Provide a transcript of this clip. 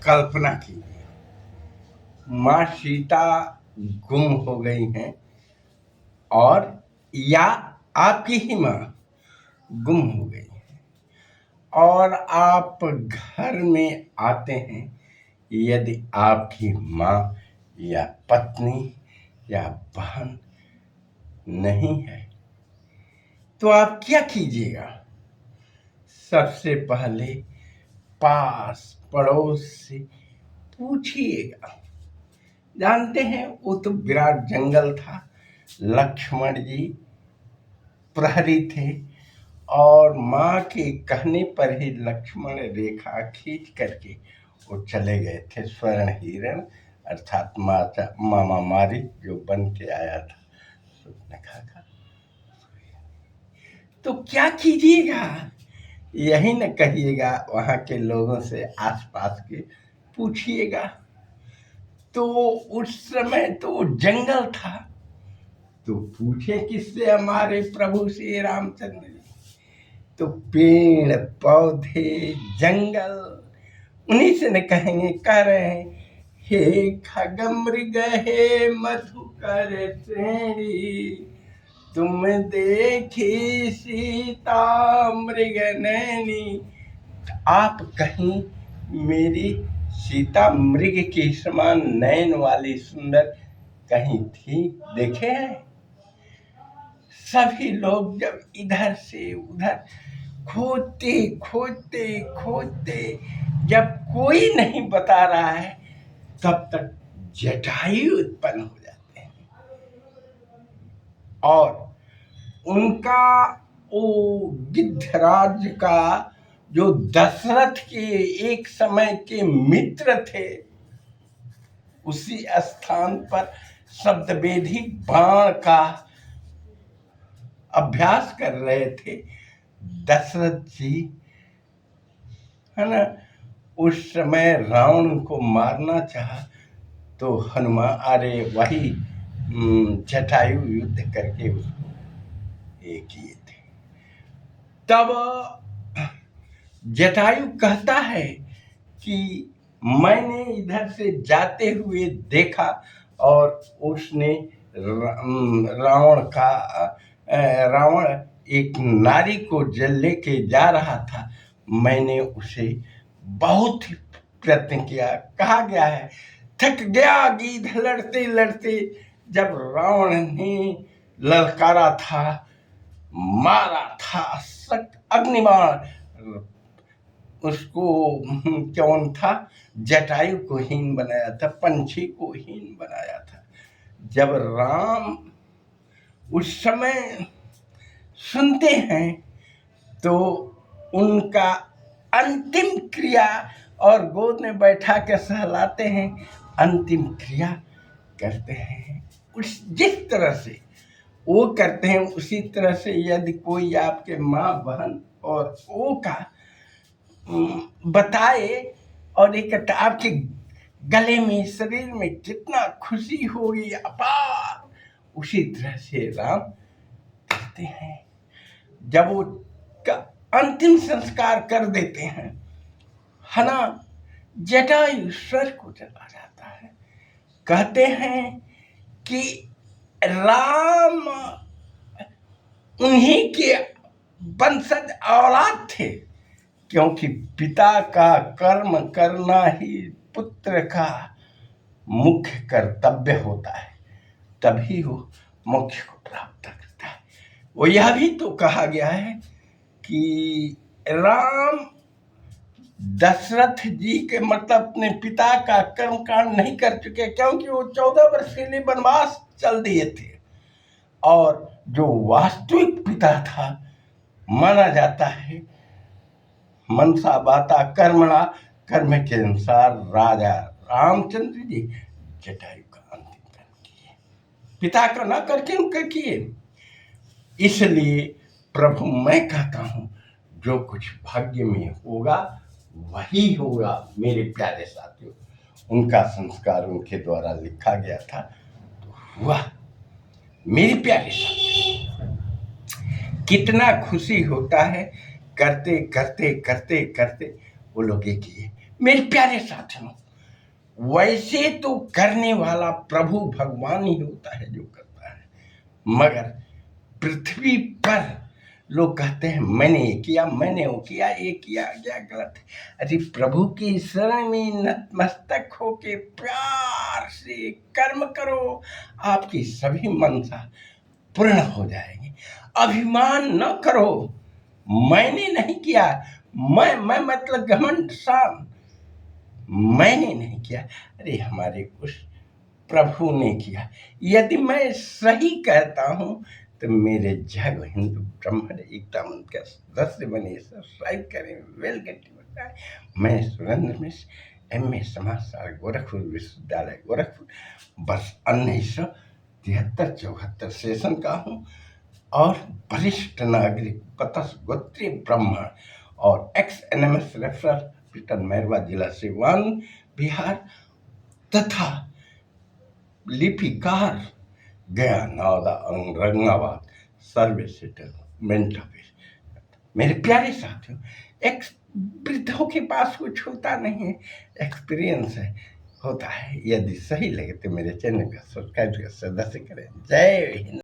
कल्पना कीजिए, माँ सीता गुम हो गई हैं और या आपकी ही माँ गुम हो गई है और आप घर में आते हैं, यदि आपकी माँ या पत्नी या बहन नहीं है तो आप क्या कीजिएगा? सबसे पहले पास पड़ोस से पूछिएगा। जानते हैं, वो तो विराट जंगल था, लक्ष्मण जी प्रहरी थे और माँ के कहने पर ही लक्ष्मण रेखा खींच करके वो चले गए थे स्वर्ण हिरण अर्थात मामा मारी जो बन के आया था सूर्पनखा का। तो क्या कीजिएगा? यही न कहिएगा, वहाँ के लोगों से आसपास के पूछिएगा। तो उस समय तो जंगल था, तो पूछे किससे? हमारे प्रभु श्री रामचंद्र जी। तो पेड़ पौधे जंगल उन्हीं से न कहेंगे, कह रहे हैं, हे खगमृग हे मधुकर श्रेणी, तुम देखी सीता मृग नैनी। आप कहीं मेरी सीता मृग के समान नैन वाली सुंदर कहीं थी, देखे हैं? सभी लोग जब इधर से उधर खोजते खोजते खोजते जब कोई नहीं बता रहा है, तब तक जटायु उत्पन्न हो जाते हैं और उनका वो गिद्धराज का जो दशरथ के एक समय के मित्र थे, उसी स्थान पर शब्दवेदी बाण का अभ्यास कर रहे थे दशरथ जी, है ना। उस समय रावण को मारना चाहा तो हनुमान अरे वही जटायु युद्ध करके उसको ये किए थे। तब जटायु कहता है कि मैंने इधर से जाते हुए देखा और उसने रावण एक नारी को लेके जा रहा था, मैंने उसे बहुत ही प्रयत्न किया। कहा गया है, थक गया गीध लड़ते लड़ते, जब रावण ने ललकारा था, मारा था अग्निबाण, उसको कौन था, जटायु को हीन बनाया था, पंछी को हीन बनाया था। जब राम उस समय सुनते हैं तो उनका अंतिम क्रिया, और गोद में बैठा के सहलाते हैं, अंतिम क्रिया करते हैं। उस जिस तरह से वो करते हैं उसी तरह से यदि कोई आपके माँ बहन और वो का बताए और एक आपके गले में शरीर में कितना खुशी होगी अपार, उसी तरह से राम करते हैं। जब वो अंतिम संस्कार कर देते हैं, है ना, जटायु स्वर्ग को चला जाता है। कहते हैं कि राम उन्हीं के वंशज औलाद थे, क्योंकि पिता का कर्म करना ही पुत्र का मुख्य कर्तव्य होता है, तभी वो मोक्ष को प्राप्त करता है। वो यह भी तो कहा गया है कि राम दशरथ जी के मतलब अपने पिता का कर्म कांड नहीं कर चुके, क्योंकि वो 14 वर्ष के लिए वनवास चल दिए थे, और जो वास्तविक पिता था माना जाता है, मनसा बाता कर्मणा, कर्म के अनुसार राजा रामचंद्र जी जटायु का अंतिम कर्म किए, पिता का न करके उनका किए। इसलिए प्रभु मैं कहता हूं, जो कुछ भाग्य में होगा वही होगा। मेरे प्यारे साथियों, उनका संस्कार उनके द्वारा लिखा गया था तो हुआ। मेरे प्यारे साथियों, कितना खुशी होता है, करते करते करते करते वो लोग ये किए। मेरे प्यारे साथियों, वैसे तो करने वाला प्रभु भगवान ही होता है जो करता है, मगर पृथ्वी पर लोग कहते हैं मैंने ये किया, मैंने वो किया, ये किया, क्या गलत है। अरे प्रभु की शरण में नतमस्तक होके प्यार से कर्म करो, आपकी सभी मनसा पूर्ण हो जाएगी। अभिमान न करो, मैंने नहीं किया, मैं मतलब घमंड शान, मैंने नहीं किया। अरे हमारे उस प्रभु ने किया। यदि मैं सही कहता हूं तो मेरे जय हिंदू ब्राह्मण एकता मंच का सदस्य बने, सब्सक्राइब करें, बेल घंटी बजाएं। मैं सुरेंद्र मिश्र, MA समाजशास्त्र, गोरखपुर विश्वविद्यालय गोरखपुर, वर्ष 1973-74 सेशन का हूँ और वरिष्ठ नागरिक पतस गोत्रीय ब्राह्मण और XNMS रेफरल ब्रिटन मैरवा जिला सिवान बिहार तथा लिपिकार गया नौदा औरंगाबाद सर्वे सेटलमेंट ऑफिस। मेरे प्यारे साथियों, एक वृद्धों के पास कुछ होता नहीं है, एक्सपीरियंस है, होता है। यदि सही लगे तो मेरे चैनल का सब्सक्राइब कर सदस्य करें। जय हिंद।